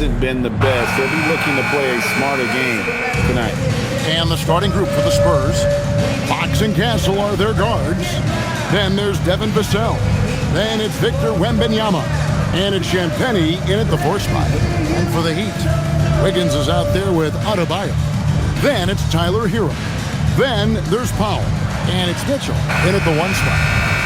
hasn't been the best. They'll be looking to play a smarter game tonight. And the starting group for the Spurs, Fox and Castle are their guards. Then there's Devin Vassell. Then it's Victor Wembanyama. And it's Champagnie in at the 4 spot. And for the Heat, Wiggins is out there with Adebayo. Then it's Tyler Hero. Then there's Powell. And it's Mitchell in at the 1 spot.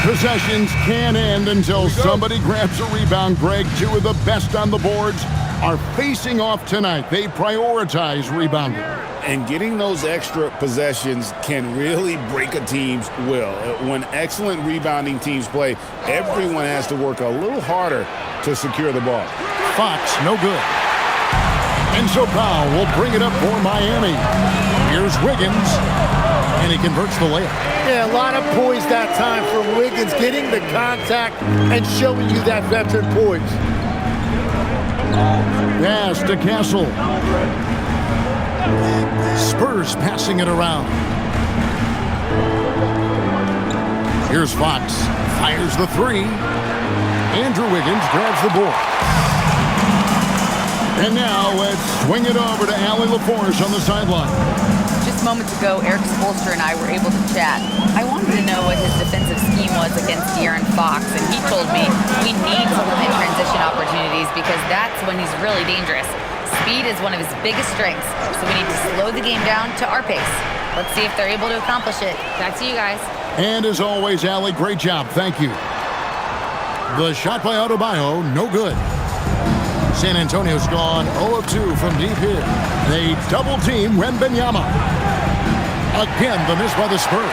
Possessions can end until somebody grabs a rebound. Greg, 2 of the best on the boards are facing off tonight. They prioritize rebounding. And getting those extra possessions can really break a team's will. When excellent rebounding teams play, everyone has to work a little harder to secure the ball. Fox, no good. And so Powell will bring it up for Miami. Here's Wiggins, and he converts the layup. Yeah, a lot of poise that time for Wiggins, getting the contact and showing you that veteran poise. Pass to Castle. Spurs passing it around. Here's Fox. Fires the 3. Andrew Wiggins grabs the board. And now let's swing it over to Allie LaForce on the sideline. Just moments ago, Eric Spoelstra and I were able to chat. I wanted to know what his defensive scheme was against De'Aaron Fox, and he told me we need to limit transition opportunities because that's when he's really dangerous. Speed is one of his biggest strengths, so we need to slow the game down to our pace. Let's see if they're able to accomplish it. Back to you guys. And as always, Allie, great job. Thank you. The shot by Adebayo, no good. San Antonio's gone 0 of 2 from deep here. They double-team Wembanyama. Again, the miss by the Spurs.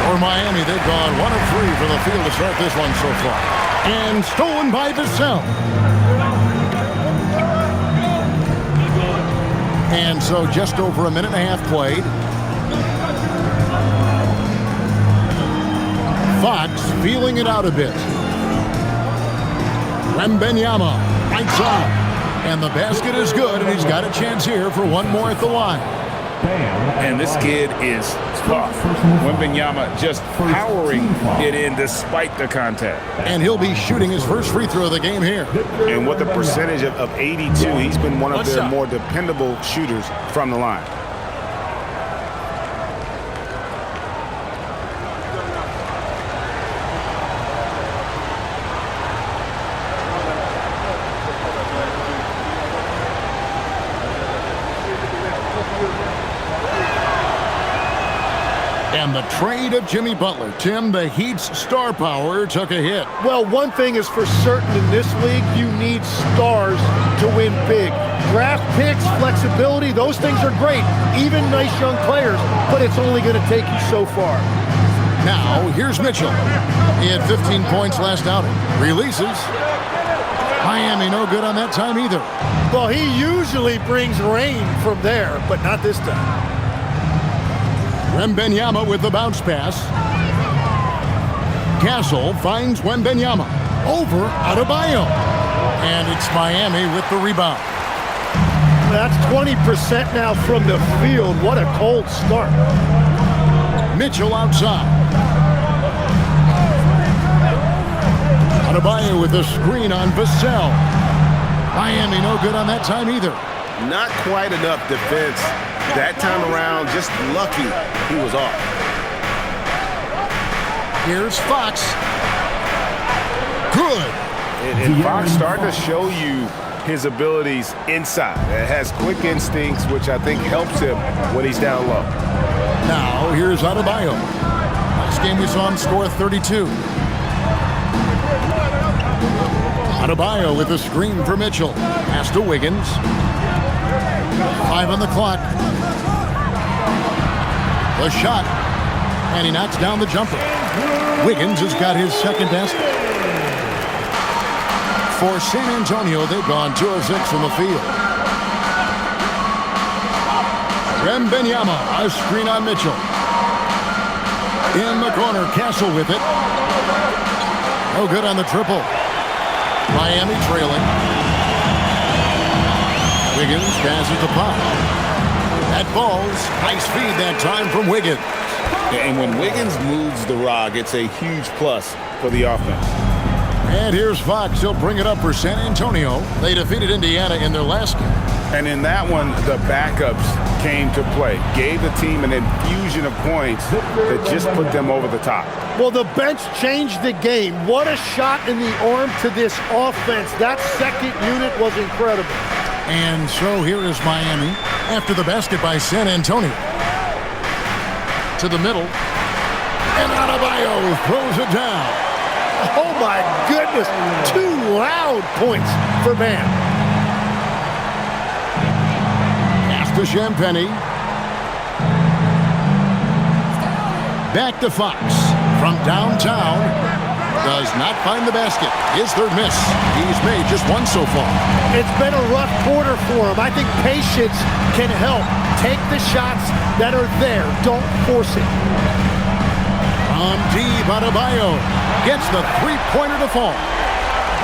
For Miami, they've gone 1 of 3 for the field to start this one so far. And stolen by Vassell. And so just over a minute and a half played. Fox feeling it out a bit. Wembanyama lights on. And the basket is good, and he's got a chance here for one more at the line. And this kid is tough. Wembanyama just powering it in despite the contact. And he'll be shooting his first free throw of the game here. And with a percentage of 82, he's been one of their more dependable shooters from the line. And the trade of Jimmy Butler. Tim, the Heat's star power took a hit. Well, one thing is for certain in this league, you need stars to win big. Draft picks, flexibility, those things are great. Even nice young players, but it's only going to take you so far. Now, here's Mitchell. He had 15 points last outing. Releases. Miami no good on that time either. Well, he usually brings rain from there, but not this time. Wembanyama with the bounce pass. Castle finds Wembanyama. Over Adebayo. And it's Miami with the rebound. That's 20% now from the field. What a cold start. Mitchell outside. Adebayo with the screen on Vassell. Miami no good on that time either. Not quite enough defense. That time around, just lucky he was off. Here's Fox. Good. And Fox starting to show you his abilities inside. It has quick instincts, which I think helps him when he's down low. Now, here's Adebayo. Last game we saw him score 32. Adebayo with the screen for Mitchell. Pass to Wiggins. 5 on the clock. The shot. And he knocks down the jumper. Wiggins has got his second basket. For San Antonio, they've gone 2 of 6 from the field. Wembanyama, a screen on Mitchell. In the corner, Castle with it. No good on the triple. Miami trailing. Wiggins passes the pop. That falls. Nice feed that time from Wiggins. And when Wiggins moves the rock, it's a huge plus for the offense. And here's Fox. He'll bring it up for San Antonio. They defeated Indiana in their last game. And in that one, the backups came to play. Gave the team an infusion of points that just put them over the top. Well, the bench changed the game. What a shot in the arm to this offense. That second unit was incredible. And so here is Miami after the basket by San Antonio. To the middle. And Adebayo throws it down. Oh, my goodness. 2 loud points for Bam. Pass to Champagny. Back to Fox. From downtown. Does not find the basket. His third miss. He's made just one so far. It's been a rough quarter for him. I think patience can help. Take the shots that are there. Don't force it. On deep, Adebayo gets the three-pointer to fall.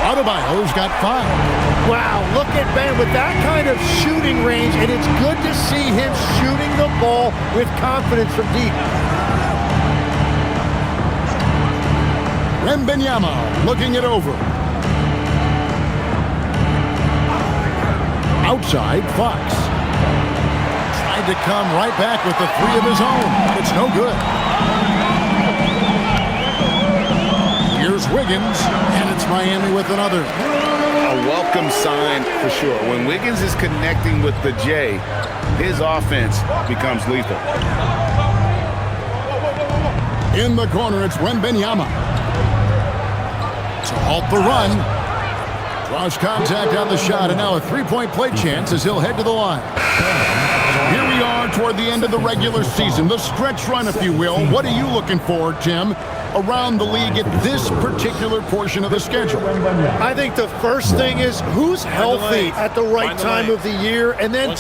Adebayo's got 5. Wow, look at Bam with that kind of shooting range, and it's good to see him shooting the ball with confidence from deep. Wembanyama looking it over. Outside, Fox. Tried to come right back with the 3 of his own, but it's no good. Here's Wiggins, and it's Miami with another. A welcome sign for sure. When Wiggins is connecting with the J, his offense becomes lethal. In the corner, it's Wembanyama. To halt the run. Draws contact on the shot, and now a three-point play chance as he'll head to the line. Here we are toward the end of the regular season, the stretch run, if you will. What are you looking for, Tim, around the league at this particular portion of the schedule? I think the first thing is who's healthy at the right time of the year, and then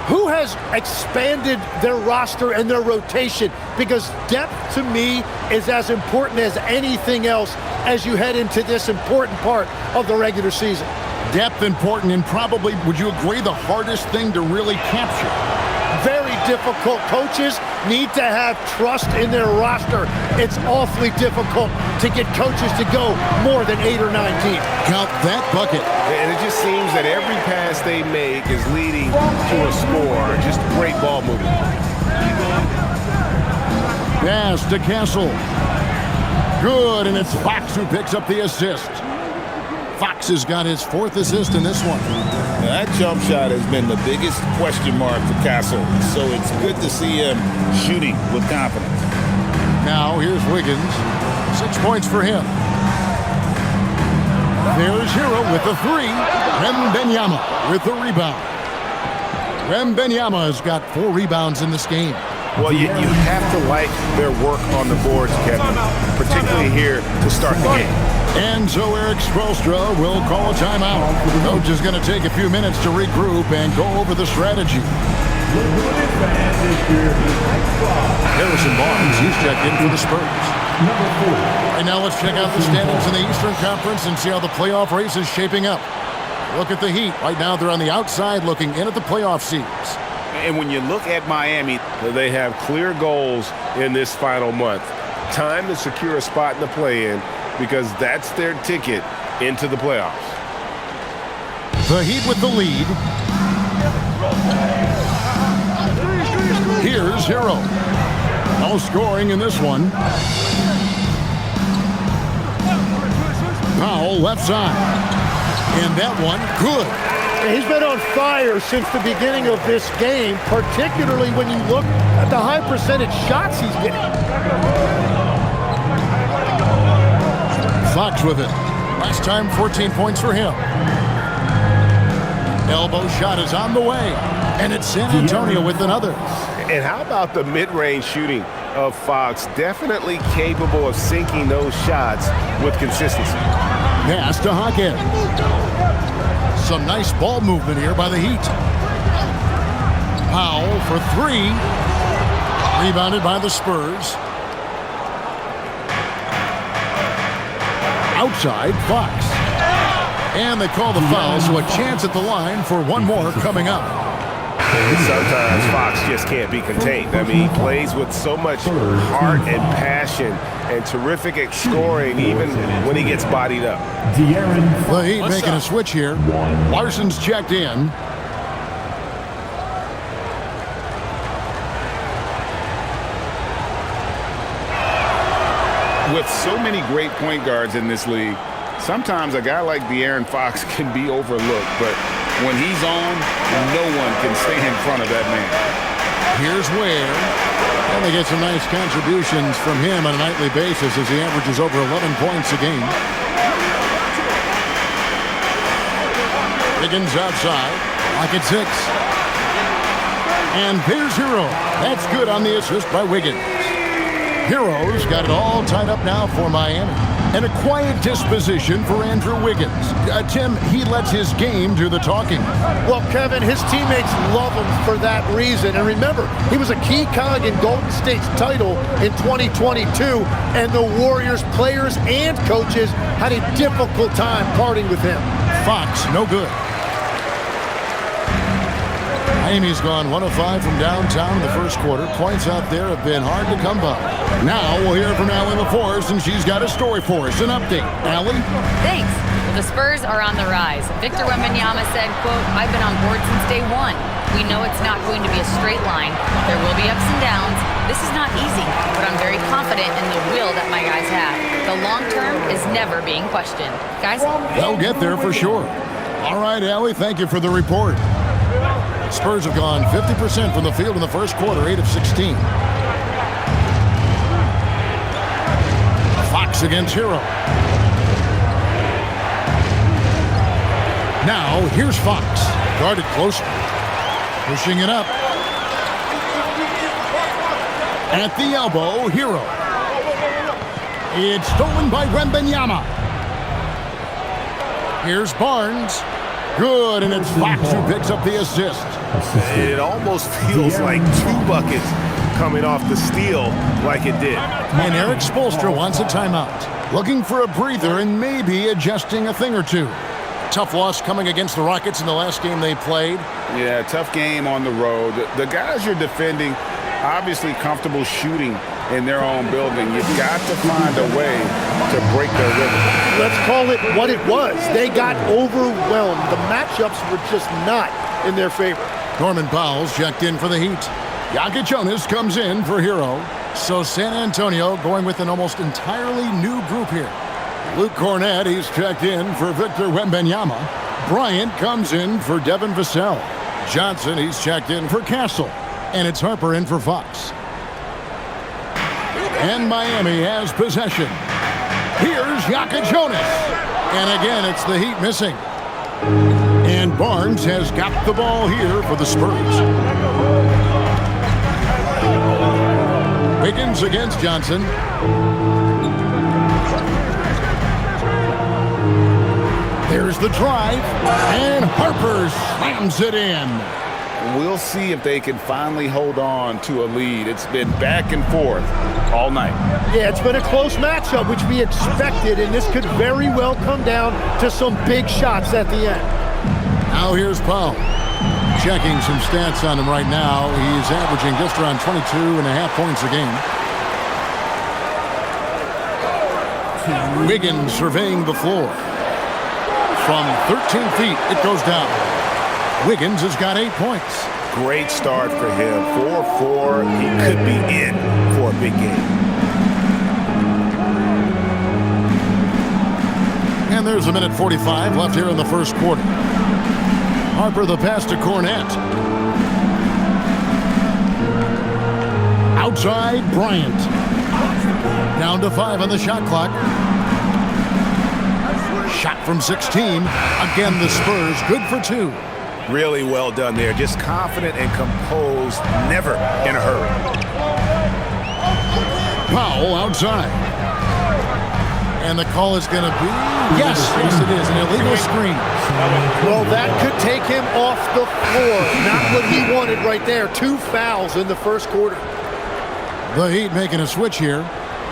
who has expanded their roster and their rotation, because depth to me is as important as anything else as you head into this important part of the regular season. Depth important, and probably, would you agree, the hardest thing to really capture? Very difficult. Coaches need to have trust in their roster. It's awfully difficult to get coaches to go more than 8 or 9 deep. Count that bucket. And it just seems that every pass they make is leading to a score. Just great ball movement. Pass to Castle. Good, and it's Fox who picks up the assist. Fox has got his 4th assist in this one. Now, that jump shot has been the biggest question mark for Castle, so it's good to see him shooting with confidence. Now here's Wiggins. 6 points for him. There's Hero with the 3. Wembanyama with the rebound. Wembanyama has got 4 rebounds in this game. Well, you have to like their work on the boards, Kevin, particularly here to start the game. And so Eric Spoelstra will call a timeout. The coach is going to take a few minutes to regroup and go over the strategy. Harrison Barnes, he's checked in for the Spurs. Right now, let's check out the standings in the Eastern Conference and see how the playoff race is shaping up. Look at the Heat. Right now, they're on the outside looking in at the playoff seeds. And when you look at Miami, they have clear goals in this final month. Time to secure a spot in the play-in because that's their ticket into the playoffs. The Heat with the lead. Here's Hero. No scoring in this one. Powell left side. And that one, good. He's been on fire since the beginning of this game, particularly when you look at the high percentage shots he's getting. Fox with it. Last time, 14 points for him. Elbow shot is on the way. And it's San Antonio with another. And how about the mid-range shooting of Fox? Definitely capable of sinking those shots with consistency. Pass to Hawkins. Some nice ball movement here by the Heat. Powell for 3. Rebounded by the Spurs. Outside, Fox. And they call the foul, so a chance at the line for one more coming up. And sometimes Fox just can't be contained. I mean, he plays with so much heart and passion and terrific at scoring even when he gets bodied up. The Heat making a switch here. Larson's checked in. With so many great point guards in this league, sometimes a guy like De'Aaron Fox can be overlooked, but when he's on, no one can stay in front of that man. Here's Ware. And they get some nice contributions from him on a nightly basis as he averages over 11 points a game. Wiggins outside. Lock at 6. And here's Hero. That's good on the assist by Wiggins. Hero's got it all tied up now for Miami. And a quiet disposition for Andrew Wiggins. Tim, he lets his game do the talking. Well, Kevin, his teammates love him for that reason. And remember, he was a key cog in Golden State's title in 2022, and the Warriors players and coaches had a difficult time parting with him. Fox, no good. Miami's gone 1 of 5 from downtown in the first quarter. Points out there have been hard to come by. Now we'll hear from Allie LaForce, and she's got a story for us. An update. Allie? Thanks. Well, the Spurs are on the rise. Victor Wembanyama said, quote, "I've been on board since day one. We know it's not going to be a straight line. There will be ups and downs. This is not easy, but I'm very confident in the will that my guys have. The long term is never being questioned." Guys? They'll get there for sure. All right, Allie, thank you for the report. Spurs have gone 50% from the field in the first quarter, 8 of 16. Fox against Hero. Now, here's Fox. Guarded closer. Pushing it up. At the elbow, Hero. It's stolen by Wembanyama. Here's Barnes. Good, and it's Fox who picks up the assist. It almost feels like 2 buckets coming off the steal like it did. And Eric Spoelstra wants a timeout. Looking for a breather and maybe adjusting a thing or two. Tough loss coming against the Rockets in the last game they played. Yeah, tough game on the road. The guys you're defending, obviously comfortable shooting in their own building. You've got to find a way to break their rhythm. Let's call it what it was. They got overwhelmed. The matchups were just not in their favor. Norman Powell's checked in for the Heat. Jokic Jonas comes in for Hero. So San Antonio going with an almost entirely new group here. Luke Cornett, he's checked in for Victor Wembanyama. Bryant comes in for Devin Vassell. Johnson, he's checked in for Castle. And it's Harper in for Fox. And Miami has possession. Here's Jokic Jonas. And again, it's the Heat missing. And Barnes has got the ball here for the Spurs. Wiggins against Johnson. There's the drive. And Harper slams it in. We'll see if they can finally hold on to a lead. It's been back and forth all night. Yeah, it's been a close matchup, which we expected, and this could very well come down to some big shots at the end. Now here's Powell. Checking some stats on him right now. He's averaging just around 22.5 points a game. Wiggins surveying the floor. From 13 feet, it goes down. Wiggins has got 8 points. Great start for him. 4-4. He could be in for a big game. And there's a minute 45 left here in the first quarter. Harper the pass to Cornett. Outside, Bryant. Down to 5 on the shot clock. Shot from 16. Again, the Spurs good for 2. Really well done there. Just confident and composed, never in a hurry. Powell outside. And the call is going to be... Yes, it is. An illegal screen. Well, that could take him off the floor. Not what he wanted right there. 2 fouls in the first quarter. The Heat making a switch here.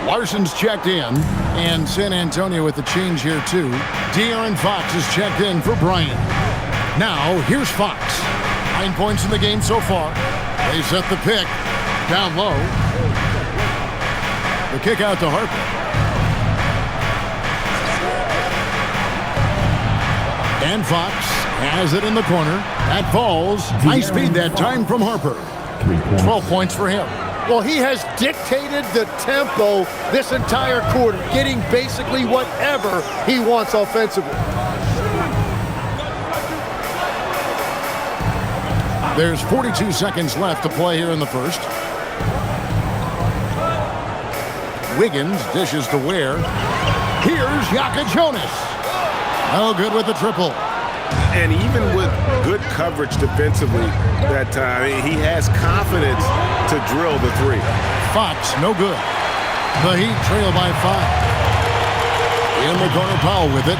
Larson's checked in. And San Antonio with the change here, too. De'Aaron Fox is checked in for Bryant. Now, here's Fox. 9 points in the game so far. They set the pick down low. The kick out to Harper. And Fox has it in the corner. That falls. High speed that time from Harper. 12 points for him. Well, he has dictated the tempo this entire quarter, getting basically whatever he wants offensively. There's 42 seconds left to play here in the first. Wiggins dishes to Ware. Here's Jonas. Oh, good with the triple. And even with good coverage defensively that time, he has confidence to drill the three. Fox, no good. The Heat trail by 5. In the corner, Powell with it.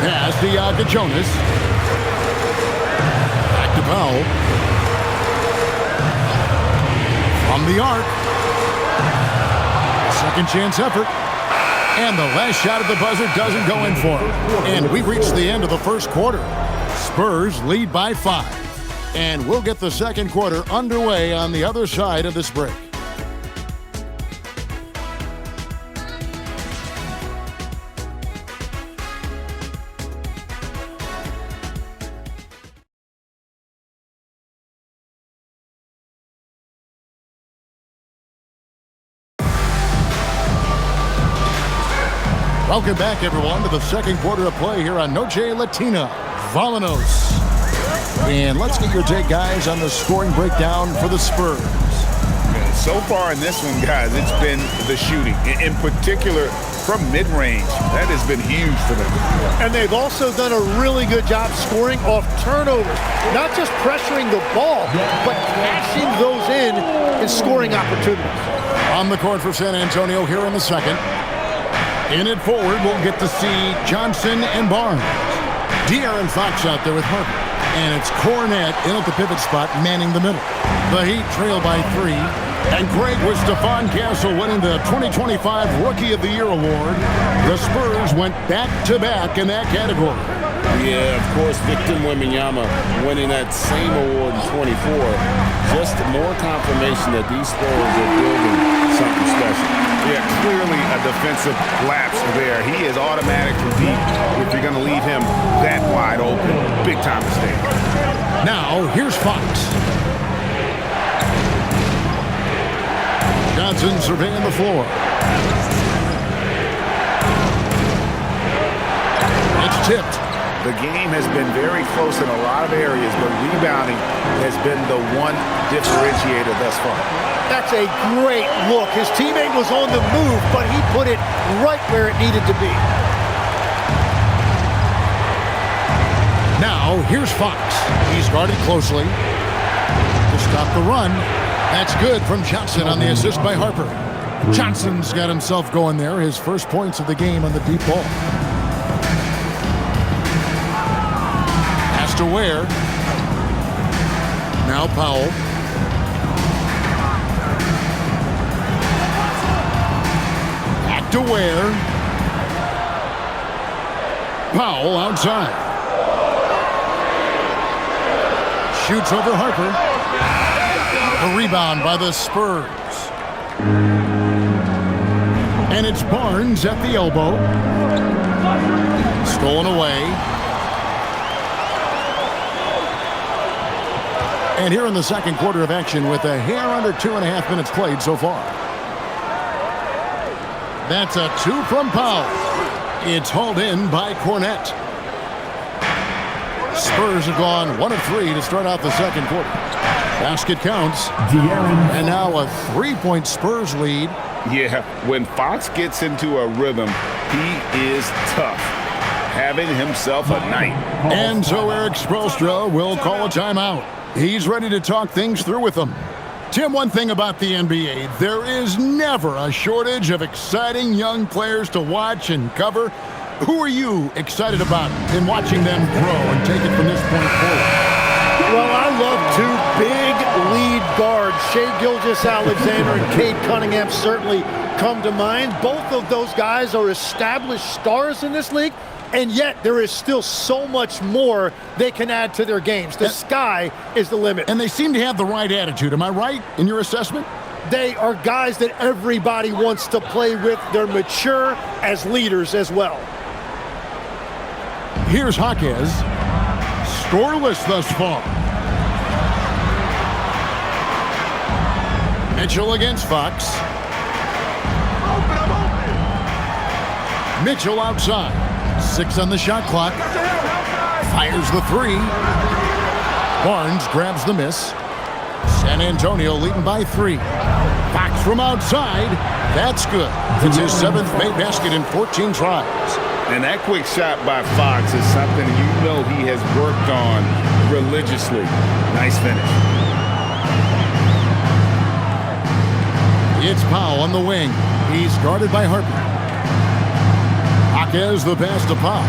Pass to Jonas. Back to Powell. From the arc. Second chance effort. And the last shot at the buzzer doesn't go in for him. And we've reached the end of the first quarter. Spurs lead by 5. And we'll get the second quarter underway on the other side of this break. Welcome back, everyone, to the second quarter of play here on Noche Latina. Vamanos. And let's get your take, guys, on the scoring breakdown for the Spurs. So far in this one, guys, it's been the shooting. In particular, from mid-range. That has been huge for them. And they've also done a really good job scoring off turnovers. Not just pressuring the ball, but cashing those in and scoring opportunities. On the court for San Antonio here in the second. In it forward, we'll get to see Johnson and Barnes. De'Aaron Fox out there with Harper. And it's Cornette in at the pivot spot, manning the middle. The Heat trail by 3. And Greg with Stephon Castle winning the 2025 Rookie of the Year award. The Spurs went back-to-back in that category. Yeah, of course, Victor Wembanyama winning that same award in 24. Just more confirmation that these Spurs are building something special. Yeah, clearly a defensive lapse there. He is automatic from deep if you're going to leave him that wide open. Big time mistake. Now, here's Fox. Johnson surveying the floor. It's tipped. The game has been very close in a lot of areas, but rebounding has been the one differentiator thus far. That's a great look. His teammate was on the move, but he put it right where it needed to be. Now, here's Fox. He's guarded closely to stop the run. That's good from Johnson on the assist by Harper. Johnson's got himself going there. His first points of the game on the deep ball. Pass to Ware. Now Powell. Back to Ware. Powell outside. Shoots over Harper. A rebound by the Spurs. And it's Barnes at the elbow. Stolen away. And here in the second quarter of action with a hair under 2.5 minutes played so far. That's a 2 from Powell. It's hauled in by Cornette. Spurs have gone 1 of 3 to start out the second quarter. Basket counts. And now a 3-point Spurs lead. Yeah, when Fox gets into a rhythm, he is tough. Having himself a night. And so Eric Spoelstra will call a timeout. He's ready to talk things through with them. Tim, one thing about the NBA, there is never a shortage of exciting young players to watch and cover. Who are you excited about in watching them grow and take it from this point forward? Well, I love 2 big lead guards. Shai Gilgeous-Alexander and Cade Cunningham certainly come to mind. Both of those guys are established stars in this league, And yet there is still so much more they can add to their games. The sky is the limit. And they seem to have the right attitude. Am I right in your assessment? They are guys that everybody wants to play with. They're mature as leaders as well. Here's Jaquez. Scoreless thus far. Mitchell against Fox. Mitchell outside. 6 on the shot clock. Fires the 3. Barnes grabs the miss. San Antonio leading by 3. Fox from outside. That's good. It's his 7th made basket in 14 tries. And that quick shot by Fox is something you know he has worked on religiously. Nice finish. It's Powell on the wing. He's guarded by Harper. Jaquez the pass to Powell.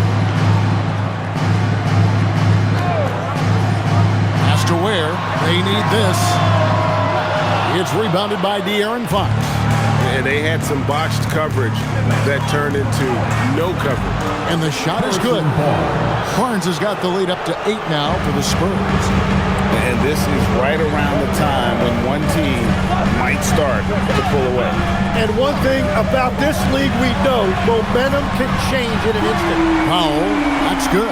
Pass to Ware. They need this. It's rebounded by De'Aaron Fox. And they had some botched coverage that turned into no coverage. And the shot is good. Barnes has got the lead up to 8 now for the Spurs. And this is right around the time when one team might start to pull away. And one thing about this league we know, momentum can change in an instant. Powell, that's good.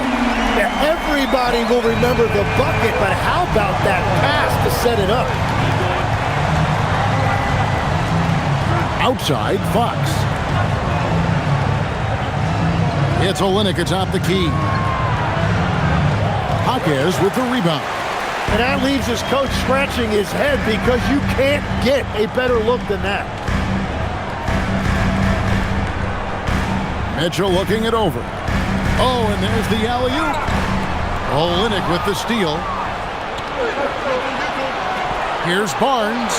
Now, everybody will remember the bucket, but how about that pass to set it up? Outside, Fox. It's Olynyk atop the key. Jaquez with the rebound. And that leaves his coach scratching his head because you can't get a better look than that. Mitchell looking it over. Oh, and there's the alley-oop. Olynyk with the steal. Here's Barnes.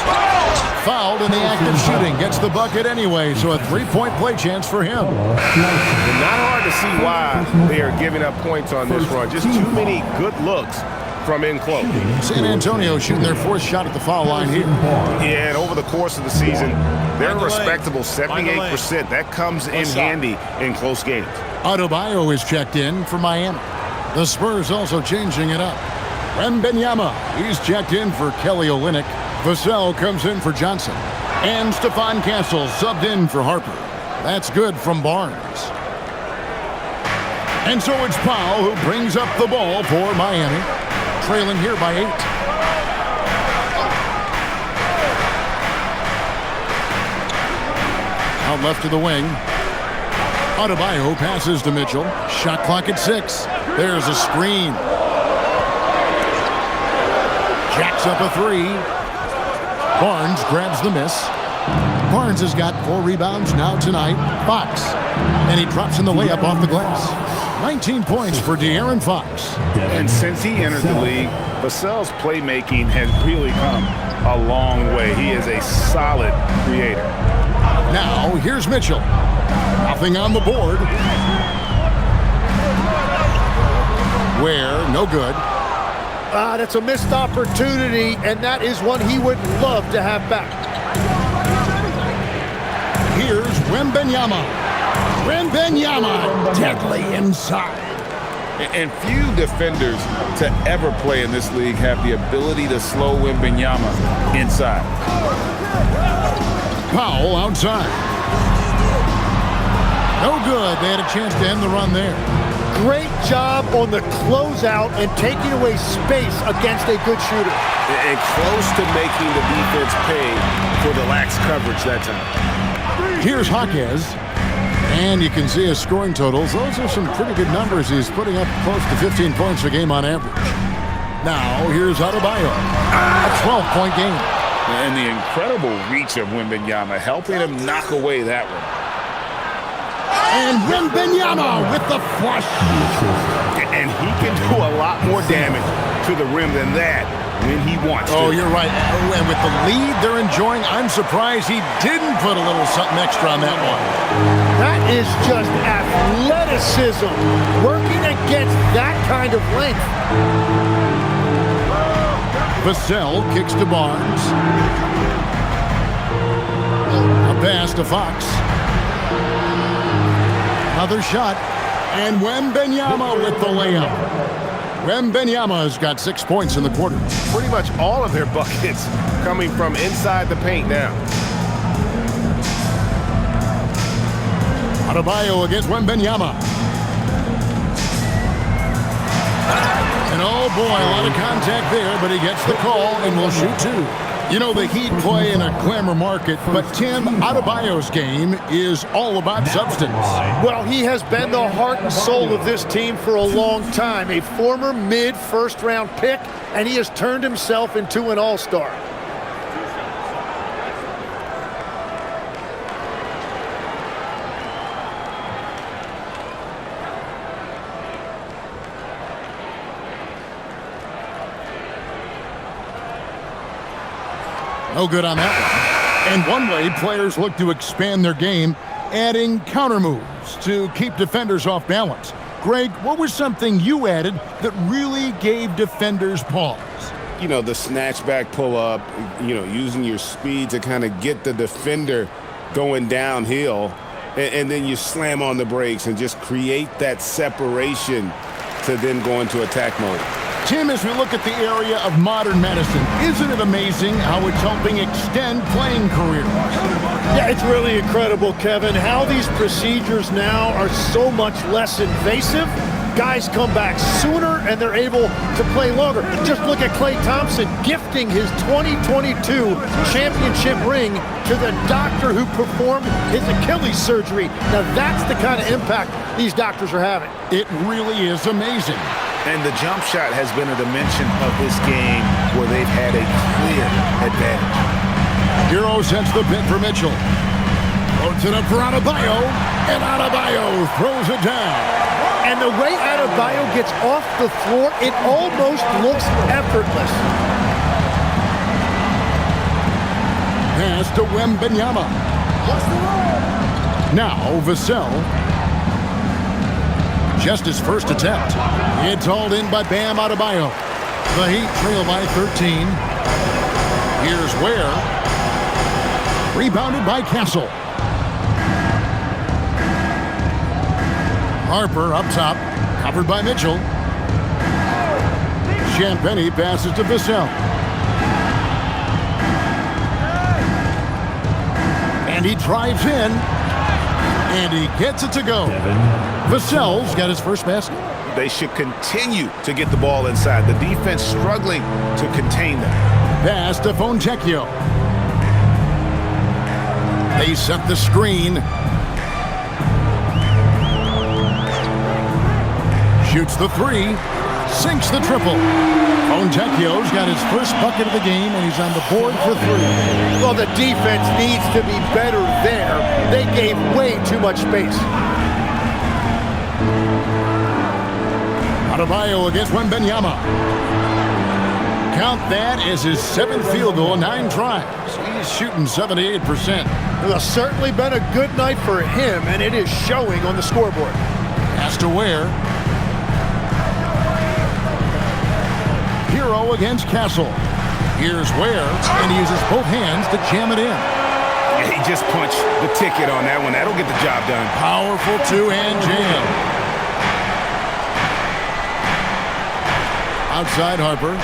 Fouled in the act of shooting. Gets the bucket anyway, so a 3-point play chance for him. And not hard to see why they are giving up points on this run. Just too many good looks from in close. San Antonio shooting their 4th shot at the foul line here. Yeah, and over the course of the season, they're a respectable 78%. That comes in handy in close games. Adebayo is checked in for Miami. The Spurs also changing it up. Wembanyama, he's checked in for Kelly Olynyk. Vassell comes in for Johnson. And Stephon Castle subbed in for Harper. That's good from Barnes. And so it's Powell who brings up the ball for Miami. Trailing here by 8. Out left to the wing. Adebayo passes to Mitchell. Shot clock at 6. There's a screen. Jacks up a 3. Barnes grabs the miss. Barnes has got 4 rebounds now tonight. Fox. And he drops in the layup off the glass. 19 points for De'Aaron Fox. And since he entered the league, Vassell's playmaking has really come a long way. He is a solid creator. Now, here's Mitchell. Nothing on the board. Ware, no good. That's a missed opportunity, and that is one he would love to have back. Here's Wembanyama. Wembanyama, deadly inside. And few defenders to ever play in this league have the ability to slow Wembanyama inside. Powell outside. No good. They had a chance to end the run there. Great job on the closeout and taking away space against a good shooter. And close to making the defense pay for the lax coverage that time. Here's Jaquez. And you can see his scoring totals. Those are some pretty good numbers. He's putting up close to 15 points a game on average. Now, here's Adebayo. A 12-point game. And the incredible reach of Wembanyama, helping him knock away that one. And Wembanyama with the flush. And he can do a lot more damage to the rim than that when he wants to. Oh, you're right. Oh, and with the lead they're enjoying, I'm surprised he didn't put a little something extra on that one. That is just athleticism working against that kind of length. Vassell kicks to Barnes. A pass to Fox. Another shot. And Wembanyama with the layup. Wembanyama's got 6 points in the quarter. Pretty much all of their buckets coming from inside the paint now. Adebayo against Wembanyama. And oh boy, a lot of contact there, but he gets the call and will shoot 2. You know, the Heat play in a glamour market, but Tim, Adebayo's game is all about substance. Well, he has been the heart and soul of this team for a long time. A former mid-first-round pick, and he has turned himself into an all-star. No good on that one. And one way players look to expand their game, adding counter moves to keep defenders off balance. Greg, what was something you added that really gave defenders pause? You know, the snatchback pull-up, you know, using your speed to kind of get the defender going downhill, and then you slam on the brakes and just create that separation to then go into attack mode. Tim, as we look at the area of modern medicine, isn't it amazing how it's helping extend playing careers? Yeah, it's really incredible, Kevin, how these procedures now are so much less invasive. Guys come back sooner, and they're able to play longer. Just look at Klay Thompson gifting his 2022 championship ring to the doctor who performed his Achilles surgery. Now, that's the kind of impact these doctors are having. It really is amazing. And the jump shot has been a dimension of this game where they've had a clear advantage. Hero sends the pin for Mitchell. Floats it up for Adebayo, and Adebayo throws it down. And the way Adebayo gets off the floor, it almost looks effortless. Pass to Wembanyama. Now Vassell. Just his first attempt. It's hauled in by Bam Adebayo. The Heat trail by 13. Here's Ware. Rebounded by Castle. Harper up top. Covered by Mitchell. Champagnie passes to Vassell. And he drives in. And he gets it to go. Vassell's got his first basket. They should continue to get the ball inside. The defense struggling to contain them. Pass to Fontecchio. They set the screen. Shoots the 3. Sinks the triple. Fontecchio's got his first bucket of the game, and he's on the board for 3. Well, the defense needs to be better there. They gave way too much space. Adebayo against Wembanyama. Count that as his 7th field goal, 9 tries. He's shooting 78%. Well, certainly been a good night for him, and it is showing on the scoreboard. Pass to Ware. Hero against Castle. Here's Ware, and he uses both hands to jam it in. Yeah, he just punched the ticket on that one. That'll get the job done. Powerful two-hand jam. Outside Harper.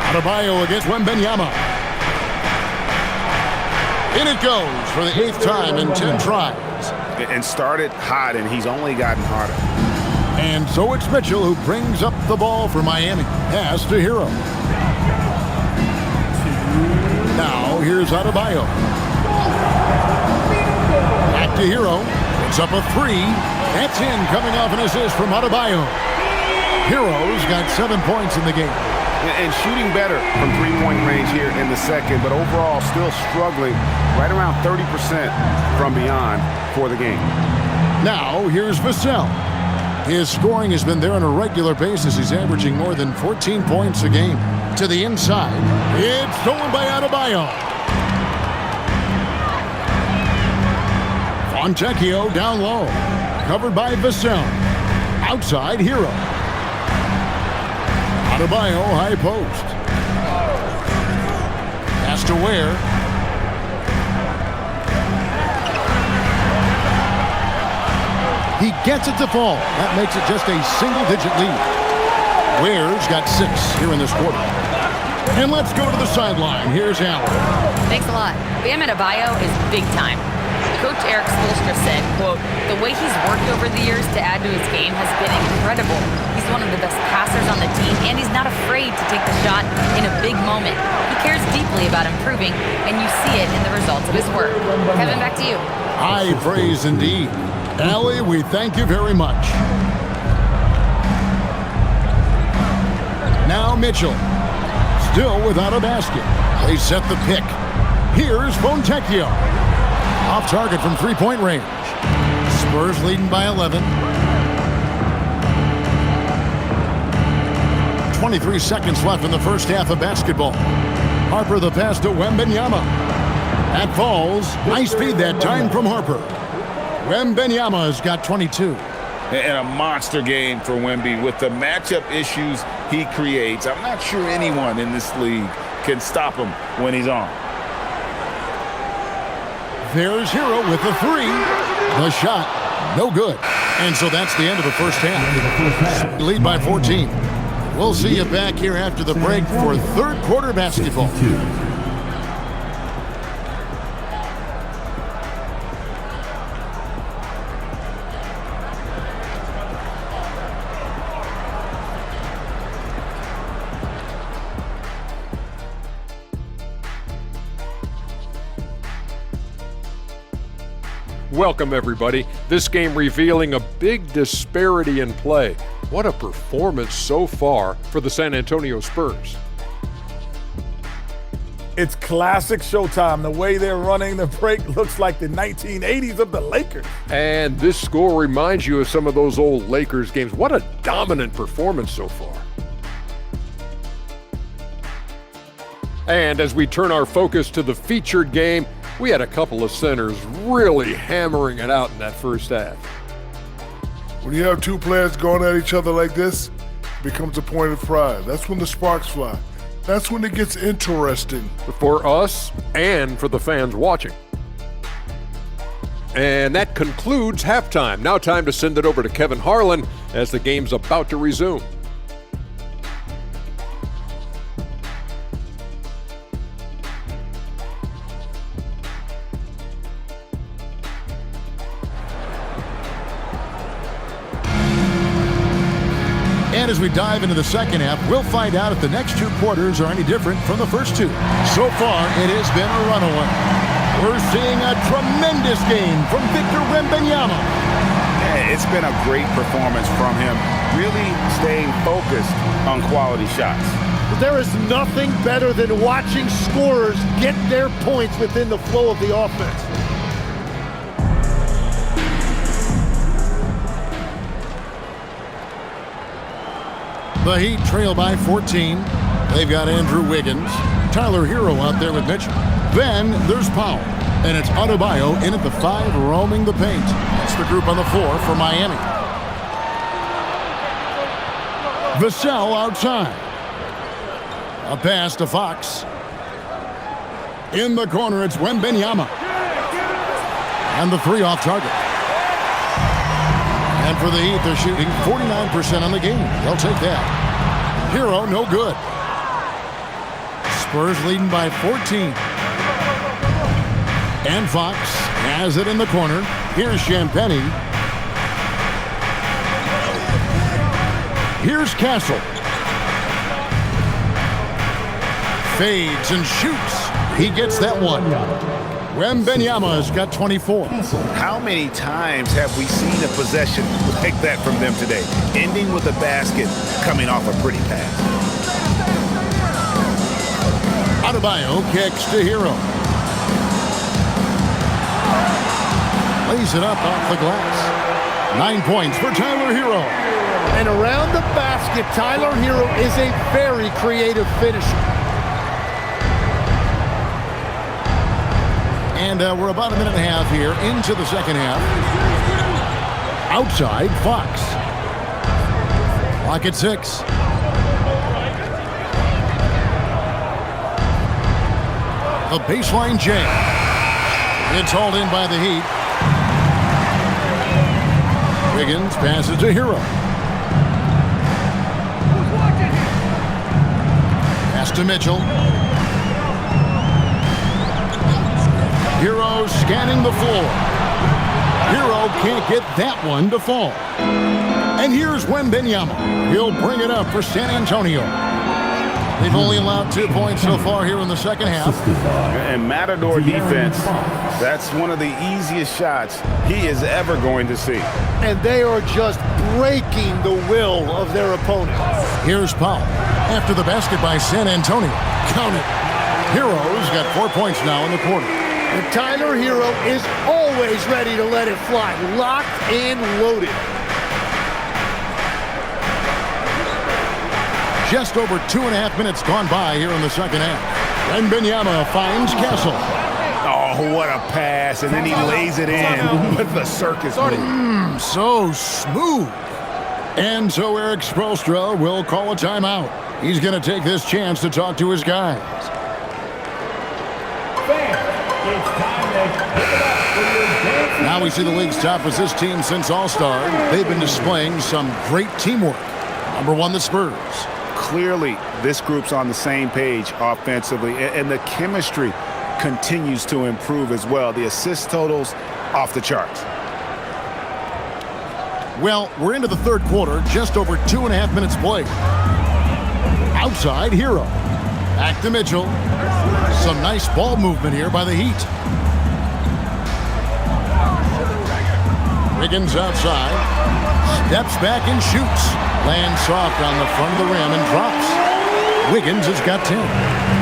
Adebayo against Wembanyama. In it goes for the 8th time in 10 tries. And started hot, and he's only gotten harder. And so it's Mitchell who brings up the ball for Miami. Pass to Hero. Now here's Adebayo. Back to Hero. It's up a 3. That's in, coming off an assist from Adebayo. Hero's got 7 points in the game. And shooting better from three-point range here in the second, but overall still struggling right around 30% from beyond for the game. Now here's Vassell. His scoring has been there on a regular basis. He's averaging more than 14 points a game. To the inside. It's stolen by Adebayo. Fontecchio down low. Covered by Vassell. Outside Hero. Adebayo high post. Pass to Ware. He gets it to fall. That makes it just a single-digit lead. Ware's got 6 here in this quarter. And let's go to the sideline. Here's Allen. Thanks a lot. Bam Adebayo is big time. Coach Eric Spoelstra said, quote, "The way he's worked over the years to add to his game has been incredible. He's one of the best passers on the team, and he's not afraid to take the shot in a big moment. He cares deeply about improving, and you see it in the results of his work." Kevin, back to you. High praise indeed. Allie, we thank you very much. Now Mitchell. Still without a basket. They set the pick. Here's Fontecchio. Off target from three-point range. Spurs leading by 11. 23 seconds left in the first half of basketball. Harper the pass to Wembanyama. That falls. Nice speed that time from Harper. Wembanyama's got 22. And a monster game for Wemby with the matchup issues he creates. I'm not sure anyone in this league can stop him when he's on. There's Hero with the 3. The shot, no good. And so that's the end of the first half. Lead by 14. We'll see you back here after the break for third quarter basketball. Welcome, everybody. This game revealing a big disparity in play. What a performance so far for the San Antonio Spurs. It's classic Showtime. The way they're running the break looks like the 1980s of the Lakers. And this score reminds you of some of those old Lakers games. What a dominant performance so far. And as we turn our focus to the featured game, we had a couple of centers really hammering it out in that first half. When you have two players going at each other like this, it becomes a point of pride. That's when the sparks fly. That's when it gets interesting. For us and for the fans watching. And that concludes halftime. Now time to send it over to Kevin Harlan as the game's about to resume. And as we dive into the second half, we'll find out if the next 2 quarters are any different from the first 2. So far, it has been a runaway. We're seeing a tremendous game from Victor Wembanyama. Yeah, it's been a great performance from him, really staying focused on quality shots. There is nothing better than watching scorers get their points within the flow of the offense. The Heat trail by 14. They've got Andrew Wiggins. Tyler Hero out there with Mitchell. Then there's Powell. And it's Adebayo in at the 5 roaming the paint. That's the group on the floor for Miami. Vassell outside. A pass to Fox. In the corner, it's Wembanyama. And the 3 off target. And for the Heat, they're shooting 49% on the game. They'll take that. Hero, no good. Spurs leading by 14. And Fox has it in the corner. Here's Champagnie. Here's Castle. Fades and shoots. He gets that one. Wembanyama's got 24. How many times have we seen a possession like that from them today, ending with a basket coming off a pretty pass? Adebayo kicks to Hero. Lays it up off the glass. 9 points for Tyler Hero. And around the basket, Tyler Hero is a very creative finisher. And we're about a minute and a half here into the second half. Outside, Fox. Clock at 6. The baseline J. It's hauled in by the Heat. Wiggins passes to Hero. Pass to Mitchell. Hero scanning the floor. Hero can't get that one to fall. And here's Wembanyama. He'll bring it up for San Antonio. They've only allowed 2 points so far here in the second half. And Matador defense, that's one of the easiest shots he is ever going to see. And they are just breaking the will of their opponent. Here's Powell. After the basket by San Antonio. Count it. Hero's got 4 points now in the quarter. And Tyler Hero is always ready to let it fly. Locked and loaded. Just over 2.5 minutes gone by here in the second half. Wembanyama finds Castle. Oh, what a pass. And then he lays it in with the circus move. So smooth. And so Eric Spoelstra will call a timeout. He's going to take this chance to talk to his guys. Now we see the league's top assist team since All-Star. They've been displaying some great teamwork. Number 1, the Spurs. Clearly, this group's on the same page offensively, and the chemistry continues to improve as well. The assist totals off the charts. Well, we're into the third quarter, just over 2.5 minutes played. Outside, Hero. Back to Mitchell. Some nice ball movement here by the Heat. Wiggins outside. Steps back and shoots. Lands soft on the front of the rim and drops. Wiggins has got 10.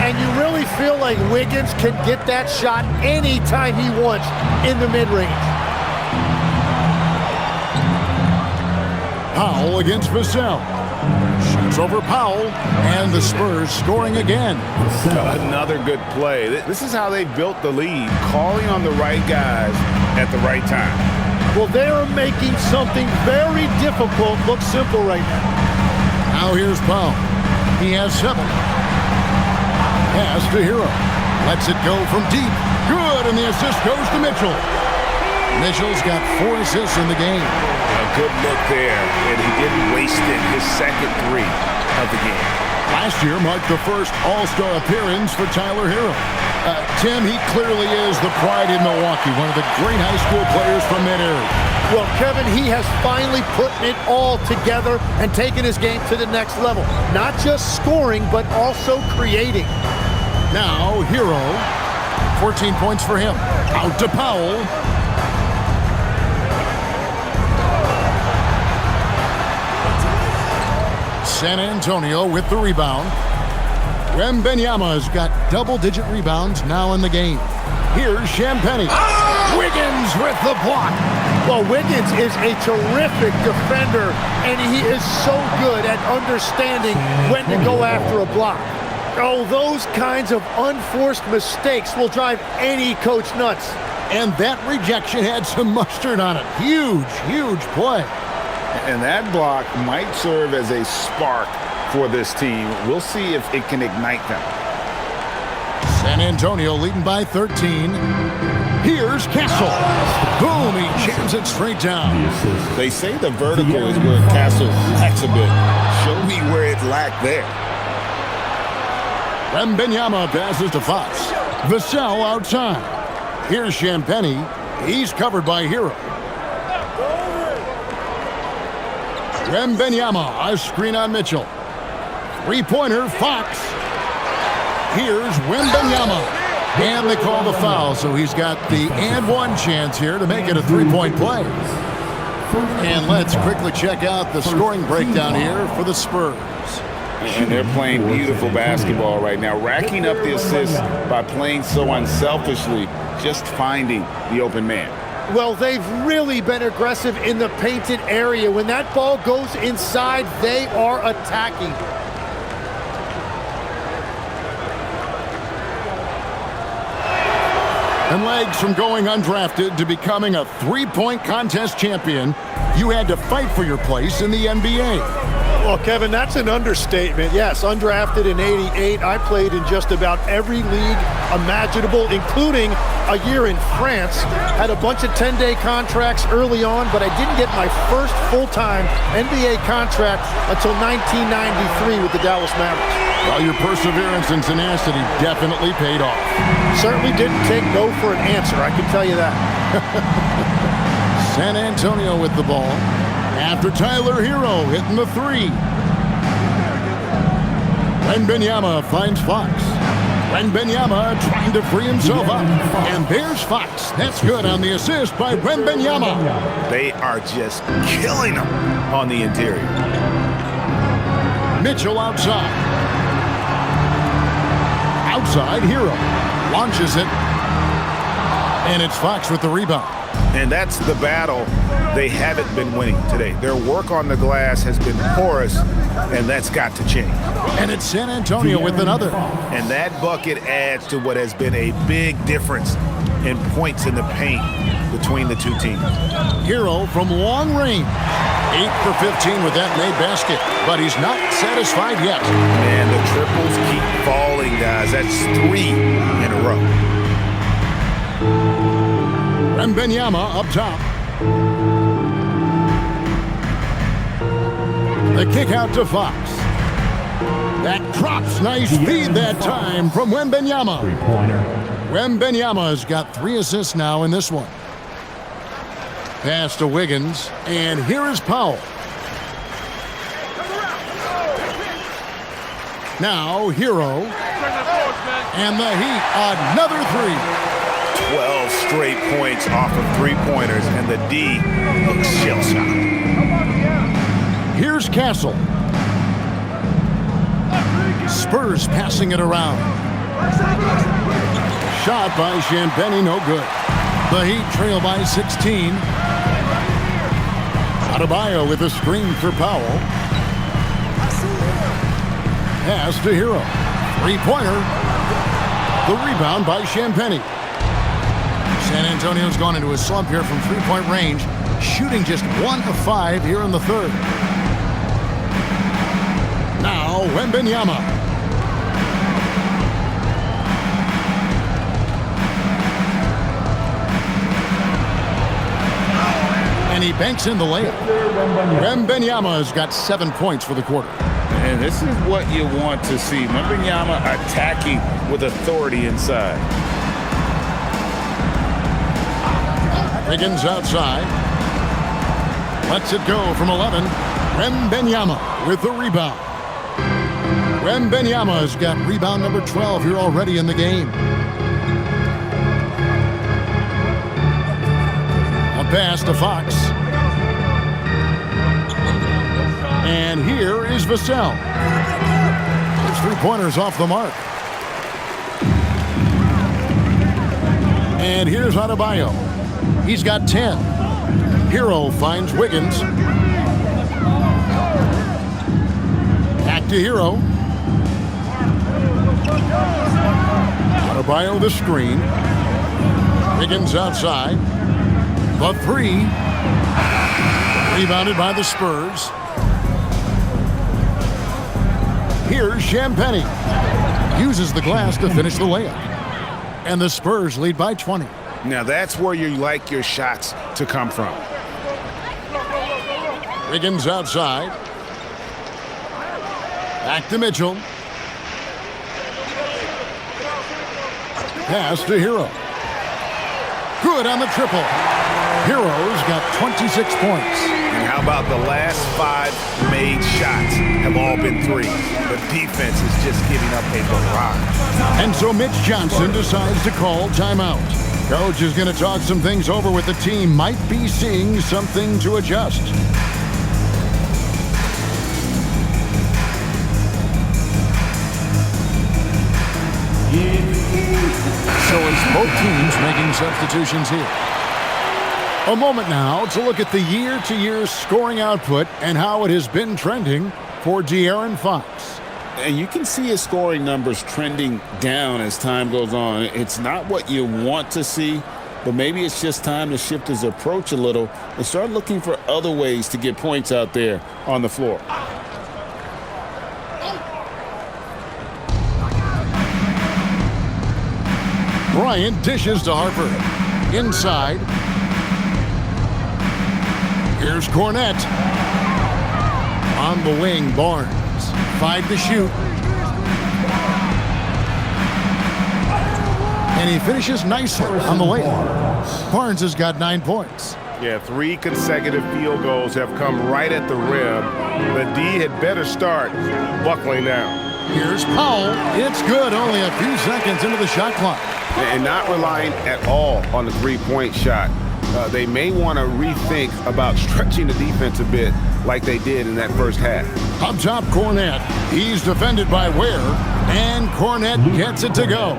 And you really feel like Wiggins can get that shot anytime he wants in the mid-range. Powell against Vassell. Shoots over Powell, and the Spurs scoring again. Another good play. This is how they built the lead, calling on the right guys at the right time. Well, they are making something very difficult look simple right now. Now here's Powell. He has 7. Pass to Hero. Lets it go from deep. Good, and the assist goes to Mitchell. Mitchell's got 4 assists in the game. A good look there, and he didn't waste it. His second 3 of the game. Last year marked the first All-Star appearance for Tyler Hero. Tim, he clearly is the pride in Milwaukee, one of the great high school players from that area. Well, Kevin, he has finally put it all together and taken his game to the next level. Not just scoring, but also creating. Now, Hero, 14 points for him. Out to Powell. San Antonio with the rebound. Wembanyama has got double-digit rebounds now in the game. Here's Champagnie. Wiggins with the block. Well, Wiggins is a terrific defender, and he is so good at understanding when to go after a block. Oh, those kinds of unforced mistakes will drive any coach nuts. And that rejection had some mustard on it. Huge, huge play. And that block might serve as a spark for this team. We'll see if it can ignite them. San Antonio leading by 13. Here's Castle. Boom, he jams it straight down. They say the vertical is where Castle lacks a bit. Show me where it lacked there. Wembanyama passes to Fox. Vassell outside. Here's Champagnie. He's covered by Hero. Wembanyama, a screen on Mitchell. Three-pointer, Fox. Here's Wembanyama. And they call the foul, so he's got the and one chance here to make it a three-point play. And let's quickly check out the scoring breakdown here for the Spurs. And they're playing beautiful basketball right now, racking up the assists by playing so unselfishly, just finding the open man. Well, they've really been aggressive in the painted area. When that ball goes inside, they are attacking. And legs from going undrafted to becoming a three-point contest champion, you had to fight for your place in the NBA. Well, Kevin, that's an understatement. Yes, undrafted in '88. I played in just about every league imaginable, including a year in France. Had a bunch of 10-day contracts early on, but I didn't get my first full-time NBA contract until 1993 with the Dallas Mavericks. Well, your perseverance and tenacity definitely paid off. Certainly didn't take no for an answer, I can tell you that. San Antonio with the ball. After Tyler Hero hitting the three. Wembanyama finds Fox. Wembanyama trying to free himself up. And there's Fox. That's good on the assist by Wembanyama. They are just killing them on the interior. Mitchell outside. Outside, Hero launches it. And it's Fox with the rebound. And that's the battle they haven't been winning today. Their work on the glass has been porous, and that's got to change. And it's San Antonio with another. And that bucket adds to what has been a big difference in points in the paint between the two teams. Hero from long range. 8 for 15 with that made basket, but he's not satisfied yet. Man, the triples keep falling, guys. That's 3 in a row. Wembanyama up top. The kick out to Fox. That drops. Nice feed that time from Wembanyama. Wembanyama's got 3 assists now in this one. Pass to Wiggins, and here is Powell. Now Hero. And the Heat, another 3. 12 straight points off of three-pointers, and the D looks shell-shocked. Here's Castle. Spurs passing it around. Shot by Champagny, no good. The Heat trail by 16. Adebayo with a screen for Powell. Pass to Hero. Three-pointer. The rebound by Champagny. San Antonio's gone into a slump here from three-point range, shooting just 1 of 5 here in the third. Now Wembanyama. And he banks in the layup. Wembanyama's got 7 points for the quarter. And this is what you want to see. Wembanyama attacking with authority inside. Wiggins outside. Lets it go from 11. Wembanyama with the rebound. Wembanyama's got rebound number 12 here already in the game. A pass to Fox. And here is Vassell. His three-pointers off the mark. And here's Adebayo. He's got 10. Hero finds Wiggins. Back to Hero. Adebayo the screen. Wiggins outside. The 3. Rebounded by the Spurs. Here's Champagny. Uses the glass to finish the layup. And the Spurs lead by 20. Now that's where you like your shots to come from. Wiggins outside. Back to Mitchell. Pass to Hero. Good on the triple. Hero's got 26 points. And how about the last 5 made shots have all been 3. The defense is just giving up a barrage. And so Mitch Johnson decides to call timeout. Coach is going to talk some things over with the team. Might be seeing something to adjust. So it's both teams making substitutions here. A moment now to look at the year-to-year scoring output and how it has been trending for De'Aaron Fox. And you can see his scoring numbers trending down as time goes on. It's not what you want to see, but maybe it's just time to shift his approach a little and start looking for other ways to get points out there on the floor. Bryant dishes to Harper. Inside. Here's Cornette. On the wing, Barnes. 5 to shoot. And he finishes nicely on the layup. Barnes has got 9 points. Yeah, 3 consecutive field goals have come right at the rim. The D had better start buckling now. Here's Powell. It's good. Only a few seconds into the shot clock. And not relying at all on the three-point shot. They may want to rethink about stretching the defense a bit like they did in that first half. Up top, Cornette. He's defended by Ware, and Cornette gets it to go.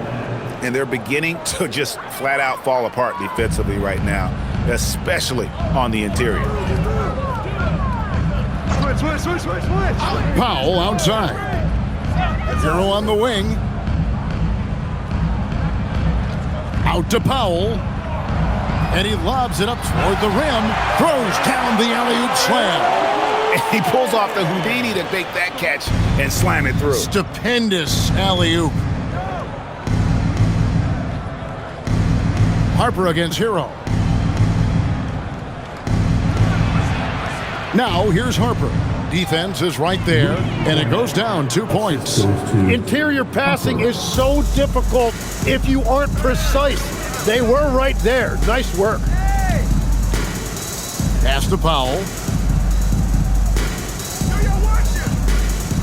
And they're beginning to just flat out fall apart defensively right now, especially on the interior. Powell outside. Hero on the wing. Out to Powell. And he lobs it up toward the rim. Throws down the alley-oop slam. And he pulls off the Houdini to make that catch and slam it through. Stupendous alley-oop. Harper against Hero. Now here's Harper. Defense is right there, and it goes down 2 points. Interior passing is so difficult if you aren't precise. They were right there. Nice work. Pass to Powell.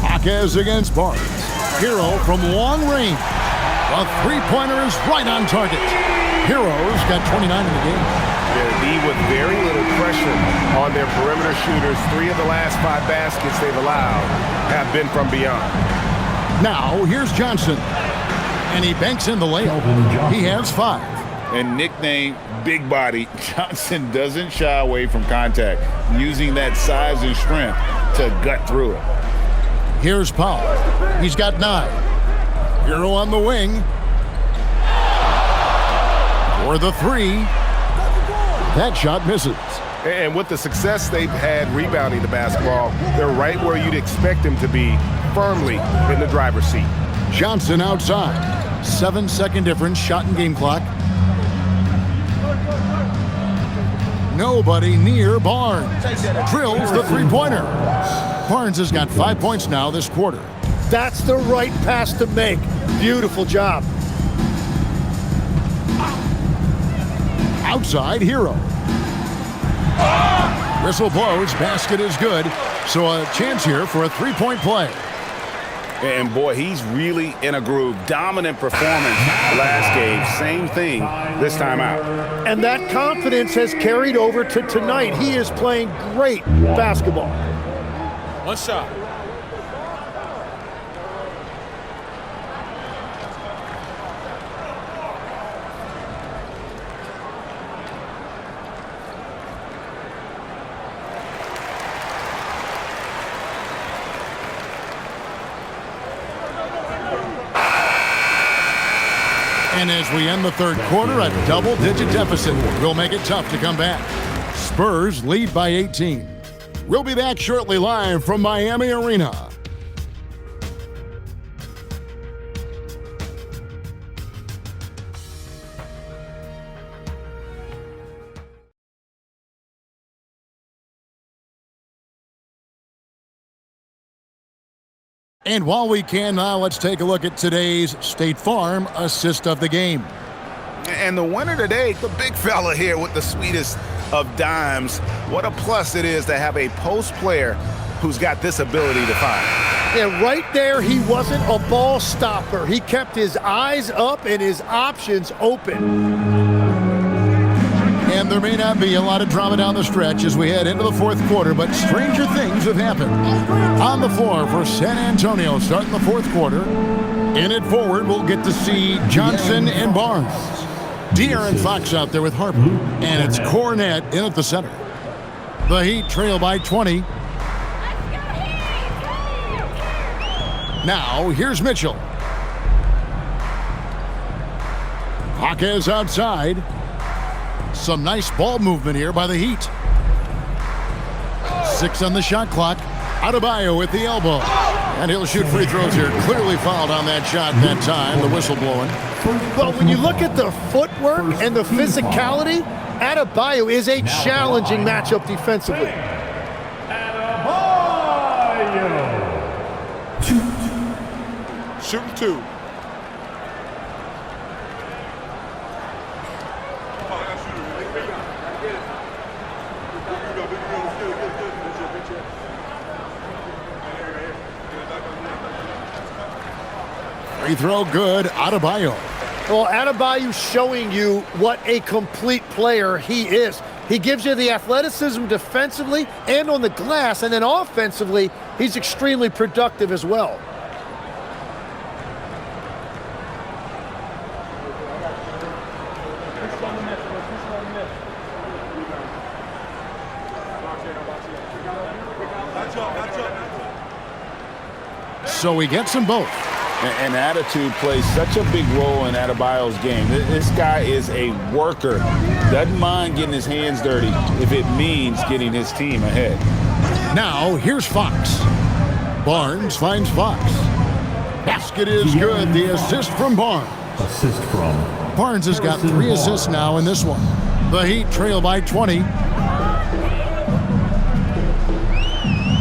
Jaquez against Barnes. Hero from long range. A three-pointer is right on target. Hero's got 29 in the game. The D with very little pressure on their perimeter shooters. 3 of the last 5 baskets they've allowed have been from beyond. Now here's Johnson. And he banks in the layup. He has 5. And nicknamed Big Body, Johnson doesn't shy away from contact, using that size and strength to gut through it. Here's Powell. He's got 9. Hero on the wing. For the 3. That shot misses. And with the success they've had rebounding the basketball, they're right where you'd expect them to be, firmly in the driver's seat. Johnson outside. 7-second difference, shot and game clock. Nobody near Barnes. Drills the three-pointer. Barnes has got 5 points now this quarter. That's the right pass to make. Beautiful job. Outside, Hero. Whistle blows, basket is good. So a chance here for a three-point play. And boy, he's really in a groove. Dominant performance last game. Same thing this time out. And that confidence has carried over to tonight. He is playing great basketball. One shot. And as we end the third quarter, a double-digit deficit will make it tough to come back. Spurs lead by 18. We'll be back shortly live from Miami Arena. And while we can now, let's take a look at today's State Farm assist of the game. And the winner today, the big fella here with the sweetest of dimes. What a plus it is to have a post player who's got this ability to find. And right there, he wasn't a ball stopper. He kept his eyes up and his options open. And there may not be a lot of drama down the stretch as we head into the fourth quarter, but stranger things have happened. On the floor for San Antonio starting the fourth quarter. In it forward, we'll get to see Johnson and Barnes. De'Aaron Fox out there with Harper. And it's Cornette in at the center. The Heat trail by 20. Now, here's Mitchell. Jaquez outside. Some nice ball movement here by the Heat. 6 on the shot clock. Adebayo with the elbow. And he'll shoot free throws here. Clearly fouled on that shot that time. The whistle blowing. Well, when you look at the footwork and the physicality, Adebayo is a challenging matchup defensively. Shooting 2. Free throw good. Adebayo. Well, Adebayo showing you what a complete player he is. He gives you the athleticism defensively and on the glass, and then offensively, he's extremely productive as well. So he gets them both. And attitude plays such a big role in Adebayo's game. This guy is a worker. Doesn't mind getting his hands dirty if it means getting his team ahead. Now, here's Fox. Barnes finds Fox. Basket is good. The assist from Barnes. Barnes has got 3 assists now in this one. The Heat trail by 20.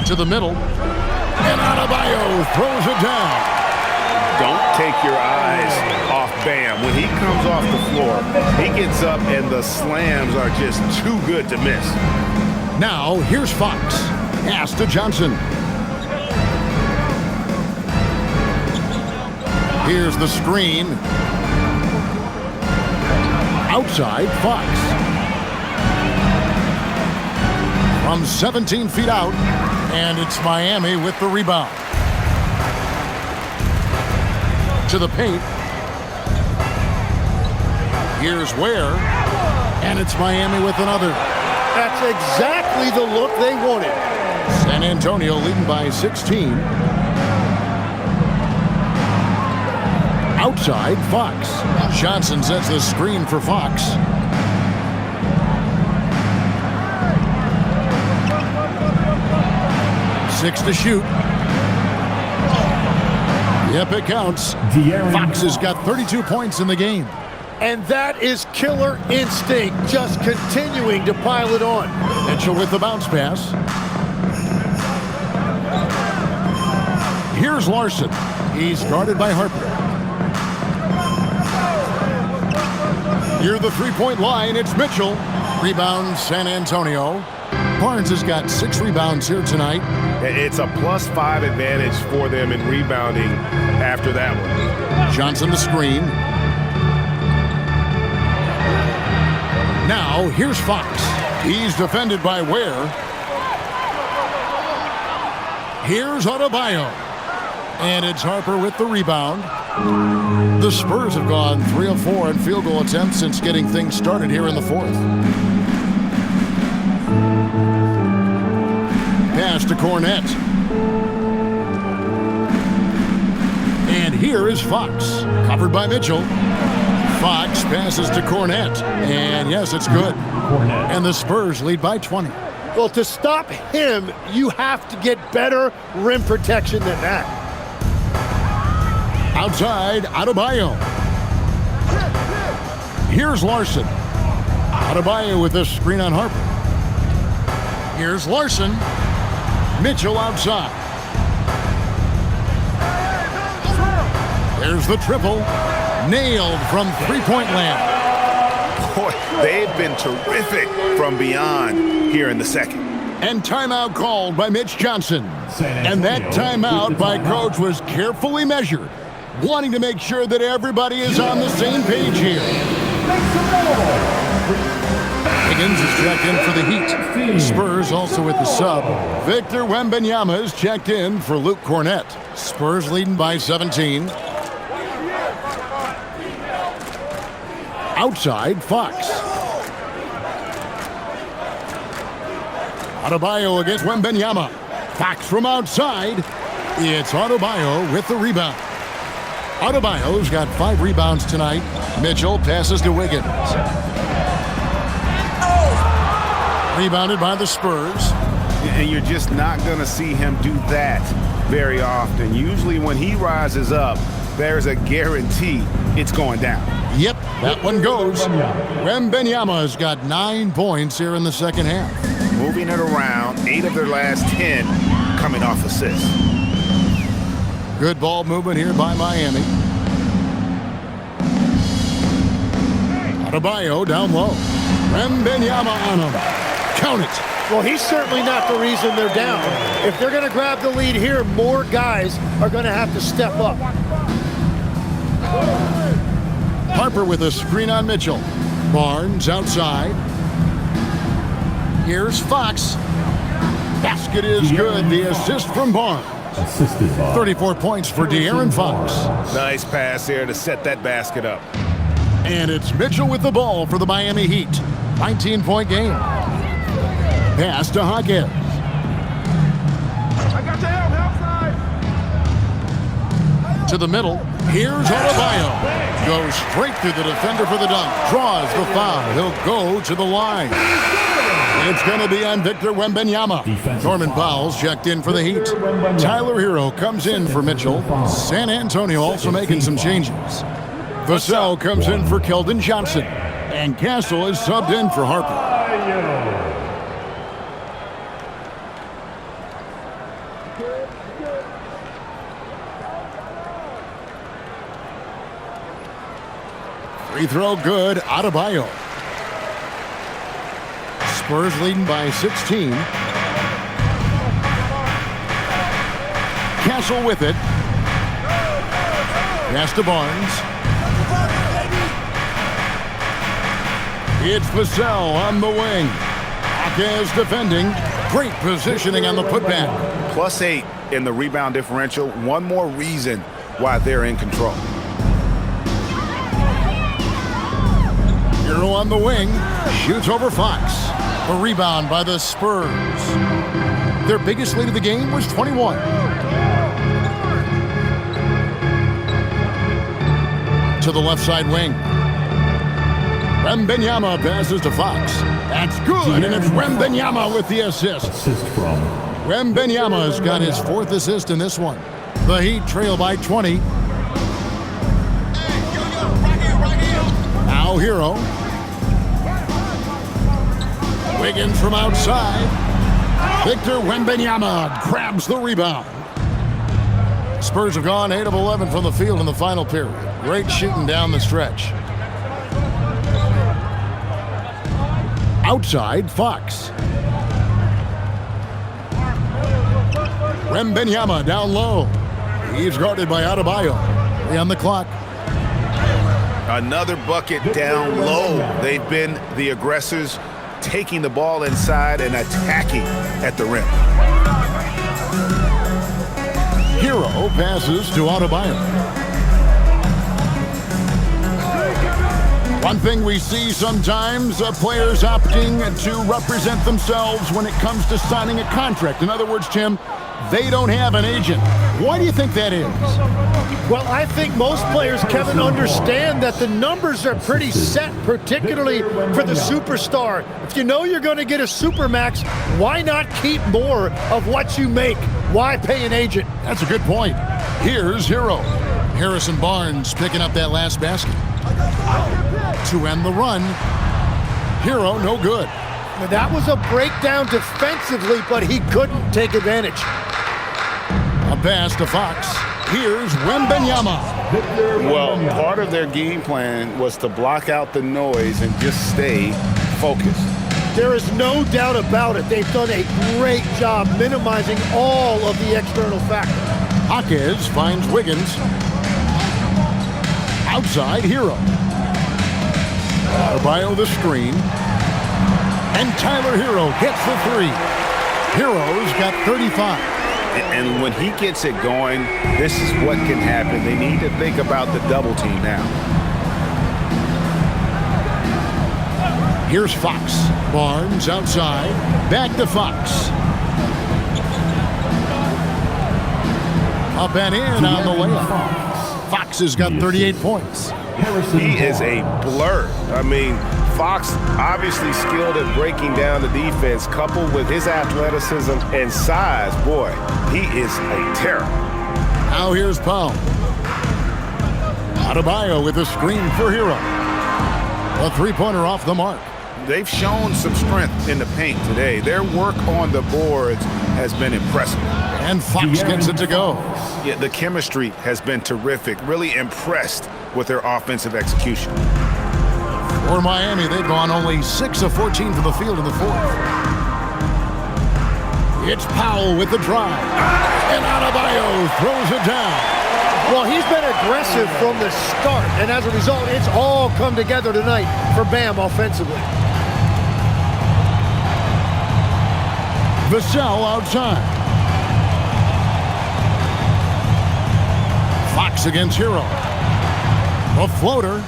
To the middle. And Adebayo throws it down. Don't take your eyes off Bam. When he comes off the floor, he gets up and the slams are just too good to miss. Now, here's Fox. Pass to Johnson. Here's the screen. Outside, Fox. From 17 feet out, and it's Miami with the rebound. To the paint. Here's Ware, and it's Miami with another. That's exactly the look they wanted. San Antonio leading by 16. Outside, Fox. Johnson sets the screen for Fox. Six to shoot. Yep, it counts. Fox has got 32 points in the game. And that is killer instinct, just continuing to pile it on. Mitchell with the bounce pass. Here's Larson. He's guarded by Harper. Near the three-point line, it's Mitchell. Rebound, San Antonio. Barnes has got 6 rebounds here tonight. It's a +5 advantage for them in rebounding after that one. Johnson the screen. Now, here's Fox. He's defended by Ware. Here's Adebayo. And it's Harper with the rebound. The Spurs have gone 3 of 4 in field goal attempts since getting things started here in the fourth. Pass to Cornette. And here is Fox. Covered by Mitchell. Fox passes to Cornette. And yes, it's good. And the Spurs lead by 20. Well, to stop him, you have to get better rim protection than that. Outside, Adebayo. Here's Larson. Adebayo with this screen on Harper. Here's Larson. Mitchell outside. There's the triple. Nailed from three-point land. Boy, they've been terrific from beyond here in the second. And timeout called by Mitch Johnson. And that timeout by Coach was carefully measured, wanting to make sure that everybody is on the same page here. Higgins is checked in for the Heat. Spurs also with the sub. Victor Wembanyama is checked in for Luke Cornette. Spurs leading by 17. Outside, Fox. Adebayo against Wembanyama. Fox from outside. It's Adebayo with the rebound. Adebayo's got 5 rebounds tonight. Mitchell passes to Wiggins. Rebounded by the Spurs. And you're just not going to see him do that very often. Usually when he rises up, there's a guarantee it's going down. Yep, that one goes. Wembanyama has got 9 points here in the second half. Moving it around, 8 of their last 10 coming off assists. Good ball movement here by Miami. Adebayo down low. Wembanyama on him. Count it. Well, he's certainly not the reason they're down. If they're going to grab the lead here, more guys are going to have to step up. Harper with a screen on Mitchell. Barnes outside. Here's Fox. Basket is good. The assist from Barnes. 34 points for De'Aaron Fox. Nice pass there to set that basket up. And it's Mitchell with the ball for the Miami Heat. 19-point game. Pass to Hawkins. To the middle. Here's Adebayo. Goes straight through the defender for the dunk. Draws the foul. He'll go to the line. It's going to be on Victor Wembanyama. Norman Powell's checked in for the Heat. Tyler Hero comes in for Mitchell. San Antonio also making some changes. Vassell comes in for Keldon Johnson. And Castle is subbed in for Harper. Free throw good. Adebayo. Spurs leading by 16. Castle with it. Pass to Barnes. It's Vassell on the wing. Hawkins defending. Great positioning on the putback. +8 in the rebound differential. One more reason why they're in control. Hero on the wing. Shoots over Fox. A rebound by the Spurs. Their biggest lead of the game was 21. To the left side wing. Wembanyama passes to Fox. That's good, and it's Wembanyama with the assist. Wembanyama has got his 4th assist in this one. The Heat trail by 20. Now Hero. Wiggins from outside. Victor Wembanyama grabs the rebound. Spurs have gone 8 of 11 from the field in the final period. Great shooting down the stretch. Outside, Fox. Wembanyama down low. He's guarded by Adebayo. 3 on the clock. Another bucket down low. They've been the aggressors, taking the ball inside and attacking at the rim. Hero passes to Adebayo. One thing we see sometimes, players opting to represent themselves when it comes to signing a contract. In other words, Tim, they don't have an agent. Why do you think that is? Well, I think most players, Kevin, understand that the numbers are pretty set, particularly for the superstar. If you know you're going to get a supermax, why not keep more of what you make? Why pay an agent? That's a good point. Here's Hero. Harrison Barnes picking up that last basket. To end the run. Hero, no good. Now, that was a breakdown defensively, but he couldn't take advantage. A pass to Fox. Here's Wembanyama. Well, part of their game plan was to block out the noise and just stay focused. There is no doubt about it. They've done a great job minimizing all of the external factors. Hawkins finds Wiggins. Outside, Hero. Adebayo the screen. And Tyler Hero hits the 3. Hero's got 35. And when he gets it going, this is what can happen. They need to think about the double team now. Here's Fox. Barnes outside. Back to Fox. Up and in on the layup. Fox has got 38 points. He is a blur. I mean, Fox, obviously skilled at breaking down the defense, coupled with his athleticism and size. Boy, he is a terror. Now here's Powell. Adebayo with a screen for Hero. A three-pointer off the mark. They've shown some strength in the paint today. Their work on the boards has been impressive. And Fox gets it to go. Yeah, the chemistry has been terrific. Really impressed with their offensive execution. For Miami, they've gone only 6 of 14 from the field in the fourth. It's Powell with the drive. And Adebayo throws it down. Well, he's been aggressive from the start, and as a result, it's all come together tonight for Bam offensively. Vassell outside. Fox against Hero. A floater.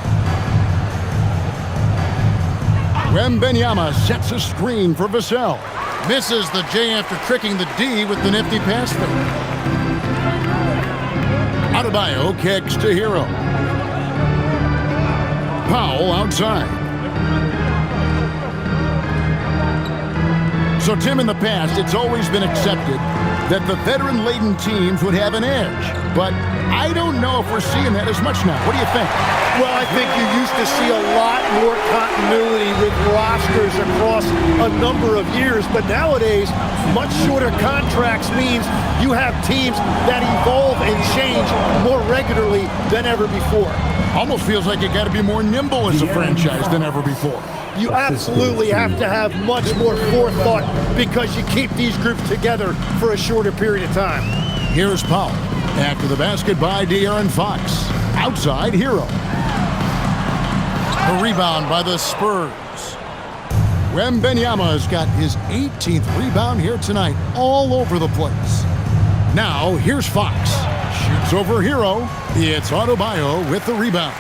Wembanyama sets a screen for Vassell. Misses the J after tricking the D with the nifty pass fake. Adebayo kicks to Hero. Powell outside. So, Tim, in the past, it's always been accepted that the veteran-laden teams would have an edge. But I don't know if we're seeing that as much now. What do you think? Well, I think you used to see a lot more continuity with rosters across a number of years. But nowadays, much shorter contracts means you have teams that evolve and change more regularly than ever before. Almost feels like you got to be more nimble as a franchise than ever before. You absolutely have to have much more forethought because you keep these groups together for a shorter period of time. Here's Powell. After the basket by De'Aaron Fox. Outside, Hero. A rebound by the Spurs. Wembanyama's got his 18th rebound here tonight, all over the place. Now, here's Fox. Shoots over Hero. It's Adebayo with the rebound.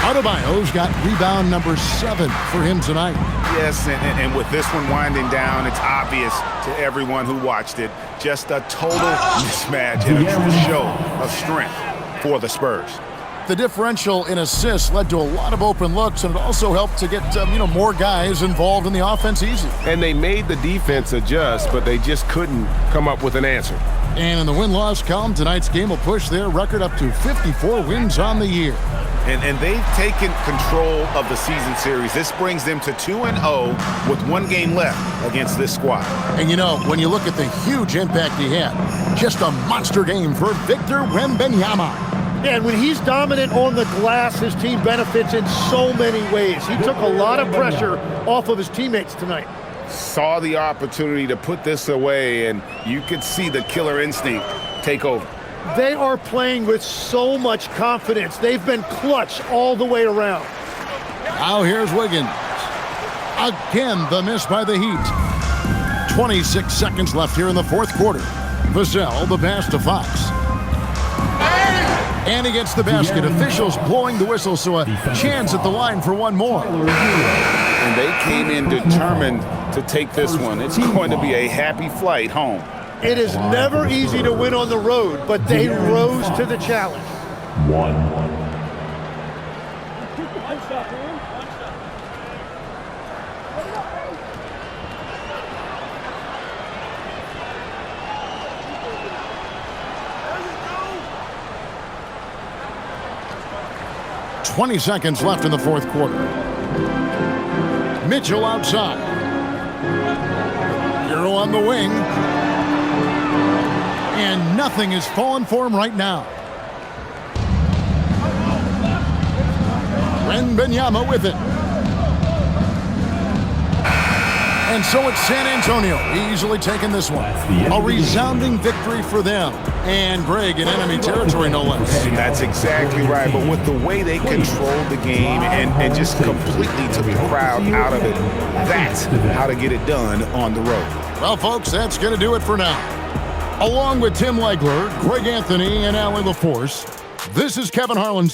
Adebayo's got rebound number 7 for him tonight. Yes, and with this one winding down, it's obvious to everyone who watched it. Just a total mismatch and a true show of strength for the Spurs. The differential in assists led to a lot of open looks, and it also helped to get more guys involved in the offense easy. And they made the defense adjust, but they just couldn't come up with an answer. And in the win-loss column, tonight's game will push their record up to 54 wins on the year. And they've taken control of the season series. This brings them to 2-0 with 1 game left against this squad. And when you look at the huge impact he had, just a monster game for Victor Wembanyama. Yeah, and when he's dominant on the glass, his team benefits in so many ways. He took a lot of pressure off of his teammates tonight. Saw the opportunity to put this away, and you could see the killer instinct take over. They are playing with so much confidence. They've been clutch all the way around. Now here's Wiggins. Again, the miss by the Heat. 26 seconds left here in the fourth quarter. Vassell, the pass to Fox. And he gets the basket. Officials blowing the whistle, so a chance at the line for one more. And they came in determined to take this one. It's going to be a happy flight home. It is never easy to win on the road, but they rose to the challenge. 20 seconds left in the fourth quarter. Mitchell outside. Hero on the wing. And nothing is falling for him right now. Wembanyama with it. And so it's San Antonio easily taking this one. A resounding victory for them. And Greg in enemy territory, no less. That's exactly right. But with the way they controlled the game and just completely took the crowd out of it, that's how to get it done on the road. Well, folks, that's going to do it for now. Along with Tim Legler, Greg Anthony, and Allie LaForce, this is Kevin Harlan.